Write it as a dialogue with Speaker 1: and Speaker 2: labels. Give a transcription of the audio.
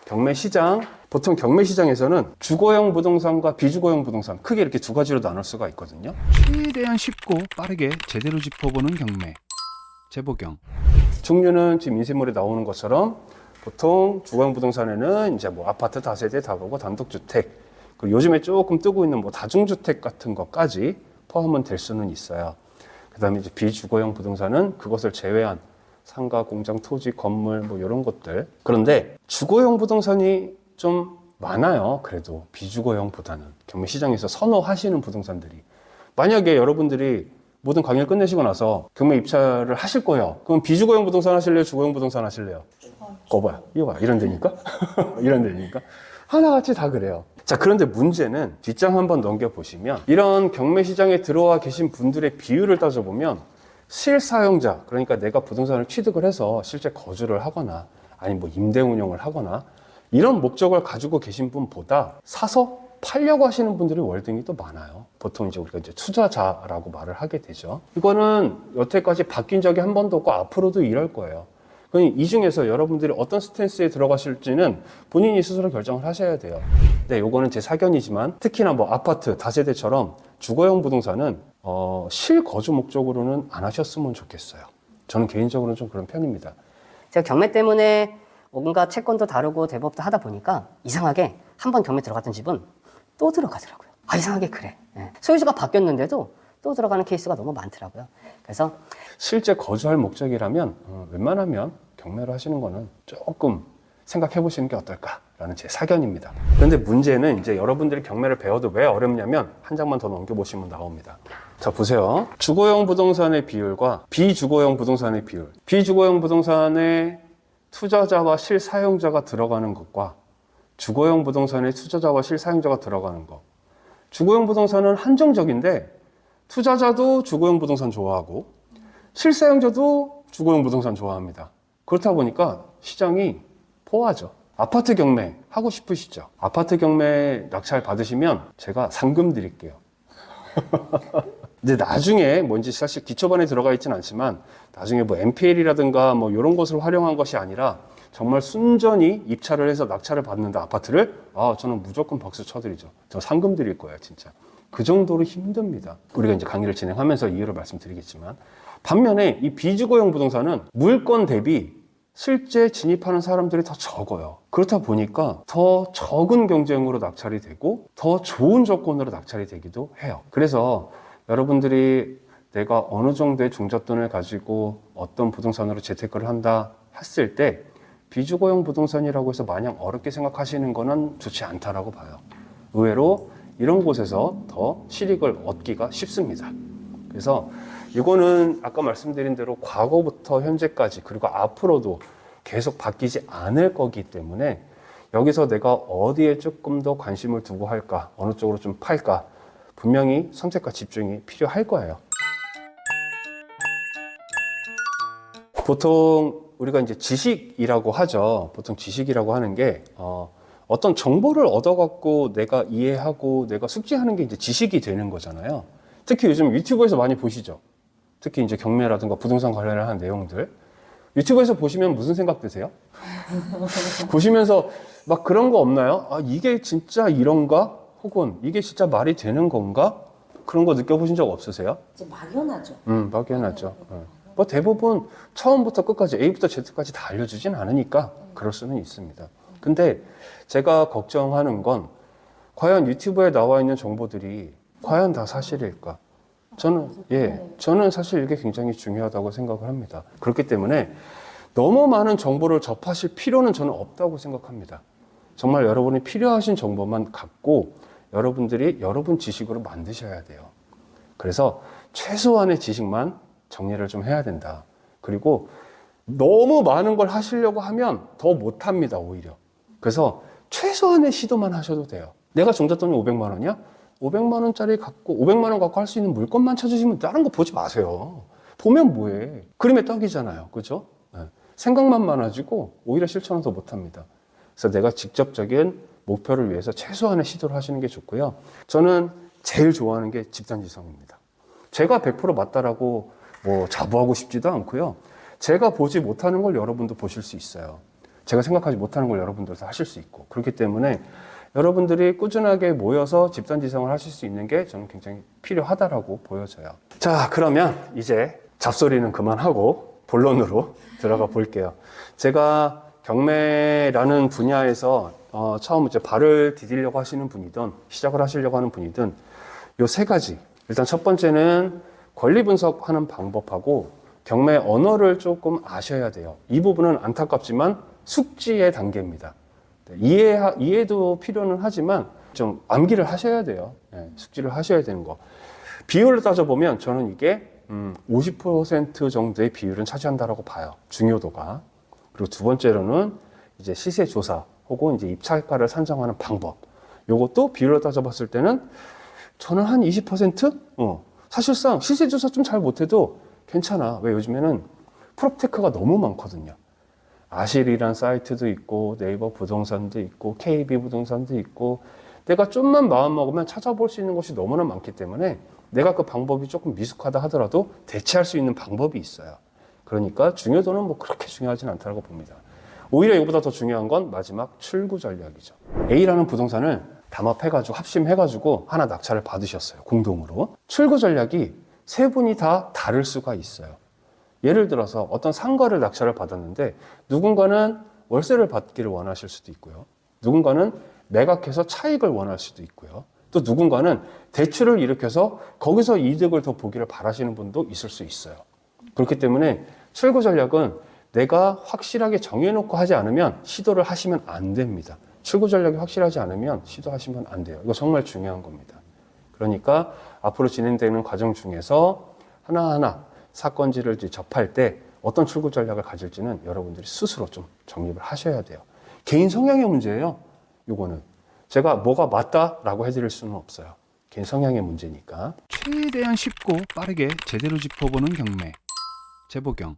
Speaker 1: 경매 시장, 보통 경매 시장에서는 주거용 부동산과 비주거용 부동산 크게 이렇게 두 가지로 나눌 수가 있거든요.
Speaker 2: 최대한 쉽고 빠르게 제대로 짚어보는 경매 재보경.
Speaker 1: 종류는 지금 인쇄물에 나오는 것처럼 보통 주거용 부동산에는 이제 뭐 아파트 다세대 다가구 단독주택, 그리고 요즘에 조금 뜨고 있는 뭐 다중주택 같은 것까지 포함은 될 수는 있어요. 그다음에 이제 비주거용 부동산은 그것을 제외한 상가, 공장, 토지, 건물 뭐 이런 것들. 그런데 주거용 부동산이 좀 많아요. 그래도 비주거용보다는 경매 시장에서 선호하시는 부동산들이. 만약에 여러분들이 모든 강의를 끝내시고 나서 경매 입찰을 하실 거예요. 그럼 비주거용 부동산 하실래요? 주거용 부동산 하실래요? 거봐요. 이거 봐. 이런 데니까? 이런 데니까? 하나같이 다 그래요. 자, 그런데 문제는 뒷장 한번 넘겨보시면 이런 경매 시장에 들어와 계신 분들의 비율을 따져보면 실사용자, 그러니까 내가 부동산을 취득을 해서 실제 거주를 하거나 아니 뭐 임대 운영을 하거나 이런 목적을 가지고 계신 분보다 사서 팔려고 하시는 분들이 월등히 또 많아요. 보통 이제 우리가 이제 투자자라고 말을 하게 되죠. 이거는 여태까지 바뀐 적이 한 번도 없고 앞으로도 이럴 거예요. 이 중에서 여러분들이 어떤 스탠스에 들어가실지는 본인이 스스로 결정을 하셔야 돼요. 네, 요거는 제 사견이지만 특히나 뭐 아파트, 다세대처럼 주거용 부동산은 실거주 목적으로는 안 하셨으면 좋겠어요. 저는 개인적으로는 좀 그런 편입니다.
Speaker 3: 제가 경매 때문에 뭔가 채권도 다루고 대법도 하다 보니까 이상하게 한 번 경매 들어갔던 집은 또 들어가더라고요. 아, 이상하게 그래. 네. 소유주가 바뀌었는데도 또 들어가는 케이스가 너무 많더라고요. 그래서
Speaker 1: 실제 거주할 목적이라면 웬만하면 경매를 하시는 거는 조금 생각해 보시는 게 어떨까라는 제 사견입니다. 그런데 문제는 이제 여러분들이 경매를 배워도 왜 어렵냐면 한 장만 더 넘겨보시면 나옵니다. 자, 보세요. 주거용 부동산의 비율과 비주거용 부동산의 비율. 비주거용 부동산의 투자자와 실사용자가 들어가는 것과 주거용 부동산의 투자자와 실사용자가 들어가는 것. 주거용 부동산은 한정적인데 투자자도 주거용 부동산 좋아하고 실사용자도 주거용 부동산 좋아합니다. 그렇다 보니까 시장이 포화죠. 아파트 경매 하고 싶으시죠? 아파트 경매 낙찰 받으시면 제가 상금 드릴게요. 근데 나중에 뭔지 사실 기초반에 들어가 있지는 않지만 나중에 뭐 MPL이라든가 뭐 이런 것을 활용한 것이 아니라 정말 순전히 입찰을 해서 낙찰을 받는다 아파트를 저는 무조건 박수 쳐드리죠. 저 상금 드릴 거예요, 진짜. 그 정도로 힘듭니다. 우리가 이제 강의를 진행하면서 이유를 말씀드리겠지만 반면에 이 비주거용 부동산은 물건 대비 실제 진입하는 사람들이 더 적어요. 그렇다 보니까 더 적은 경쟁으로 낙찰이 되고 더 좋은 조건으로 낙찰이 되기도 해요. 그래서 여러분들이 내가 어느 정도의 종잣돈을 가지고 어떤 부동산으로 재테크를 한다 했을 때 비주거용 부동산이라고 해서 마냥 어렵게 생각하시는 거는 좋지 않다라고 봐요. 의외로 이런 곳에서 더 실익을 얻기가 쉽습니다. 그래서 이거는 아까 말씀드린 대로 과거부터 현재까지 그리고 앞으로도 계속 바뀌지 않을 거기 때문에 여기서 내가 어디에 조금 더 관심을 두고 할까, 어느 쪽으로 좀 팔까, 분명히 선택과 집중이 필요할 거예요. 보통 우리가 이제 지식이라고 하죠. 보통 지식이라고 하는 게 어떤 정보를 얻어갖고 내가 이해하고 내가 숙지하는 게 이제 지식이 되는 거잖아요. 특히 요즘 유튜브에서 많이 보시죠. 특히 이제 경매라든가 부동산 관련을 하는 내용들. 유튜브에서 보시면 무슨 생각 드세요? 보시면서 막 그런 거 없나요? 이게 진짜 이런가? 혹은 이게 진짜 말이 되는 건가? 그런 거 느껴보신 적 없으세요?
Speaker 4: 이제 막연하죠.
Speaker 1: 막연하죠. 뭐 대부분 처음부터 끝까지 A부터 Z까지 다 알려주진 않으니까 그럴 수는 있습니다. 근데 제가 걱정하는 건 과연 유튜브에 나와 있는 정보들이 과연 다 사실일까? 저는 사실 이게 굉장히 중요하다고 생각을 합니다. 그렇기 때문에 너무 많은 정보를 접하실 필요는 저는 없다고 생각합니다. 정말 여러분이 필요하신 정보만 갖고 여러분들이 여러분 지식으로 만드셔야 돼요. 그래서 최소한의 지식만 정리를 좀 해야 된다. 그리고 너무 많은 걸 하시려고 하면 더 못합니다, 오히려. 그래서 최소한의 시도만 하셔도 돼요. 내가 종잣돈이 500만 원이야? 500만 원짜리 갖고 500만 원 갖고 할 수 있는 물건만 찾으시면 다른 거 보지 마세요. 보면 뭐해. 그림의 떡이잖아요. 그죠? 생각만 많아지고 오히려 실천은 더 못합니다. 그래서 내가 직접적인 목표를 위해서 최소한의 시도를 하시는 게 좋고요. 저는 제일 좋아하는 게 집단지성입니다. 제가 100% 맞다라고 뭐 자부하고 싶지도 않고요. 제가 보지 못하는 걸 여러분도 보실 수 있어요. 제가 생각하지 못하는 걸 여러분들도 하실 수 있고, 그렇기 때문에 여러분들이 꾸준하게 모여서 집단지성을 하실 수 있는 게 저는 굉장히 필요하다라고 보여져요. 자, 그러면 이제 잡소리는 그만하고 본론으로 들어가 볼게요. 제가 경매라는 분야에서 처음 이제 발을 디디려고 하시는 분이든 시작을 하시려고 하는 분이든 요 세 가지. 일단 첫 번째는 권리 분석하는 방법하고 경매 언어를 조금 아셔야 돼요. 이 부분은 안타깝지만 숙지의 단계입니다. 이해도 필요는 하지만 좀 암기를 하셔야 돼요. 숙지를 하셔야 되는 거. 비율로 따져보면 저는 이게 50% 정도의 비율은 차지한다라고 봐요. 중요도가. 그리고 두 번째로는 이제 시세 조사 혹은 이제 입찰가를 산정하는 방법. 요것도 비율로 따져봤을 때는 저는 한 20%? 사실상 시세 조사 좀 잘 못해도 괜찮아. 왜 요즘에는 프롭테크가 너무 많거든요. 아실이란 사이트도 있고 네이버 부동산도 있고 KB 부동산도 있고 내가 좀만 마음 먹으면 찾아볼 수 있는 곳이 너무나 많기 때문에 내가 그 방법이 조금 미숙하다 하더라도 대체할 수 있는 방법이 있어요. 그러니까 중요도는 뭐 그렇게 중요하진 않다고 봅니다. 오히려 이거보다 더 중요한 건 마지막 출구 전략이죠. A라는 부동산을 담합해가지고 합심해가지고 하나 낙찰을 받으셨어요. 공동으로. 출구 전략이 세 분이 다 다를 수가 있어요. 예를 들어서 어떤 상가를 낙찰을 받았는데 누군가는 월세를 받기를 원하실 수도 있고요. 누군가는 매각해서 차익을 원할 수도 있고요. 또 누군가는 대출을 일으켜서 거기서 이득을 더 보기를 바라시는 분도 있을 수 있어요. 그렇기 때문에 출구 전략은 내가 확실하게 정해놓고 하지 않으면 시도를 하시면 안 됩니다. 출구 전략이 확실하지 않으면 시도하시면 안 돼요. 이거 정말 중요한 겁니다. 그러니까 앞으로 진행되는 과정 중에서 하나하나 사건지를 접할 때 어떤 출구 전략을 가질지는 여러분들이 스스로 좀 정립을 하셔야 돼요. 개인 성향의 문제예요. 요거는 제가 뭐가 맞다라고 해드릴 수는 없어요. 개인 성향의 문제니까.
Speaker 2: 최대한 쉽고 빠르게 제대로 짚어보는 경매. 재보경.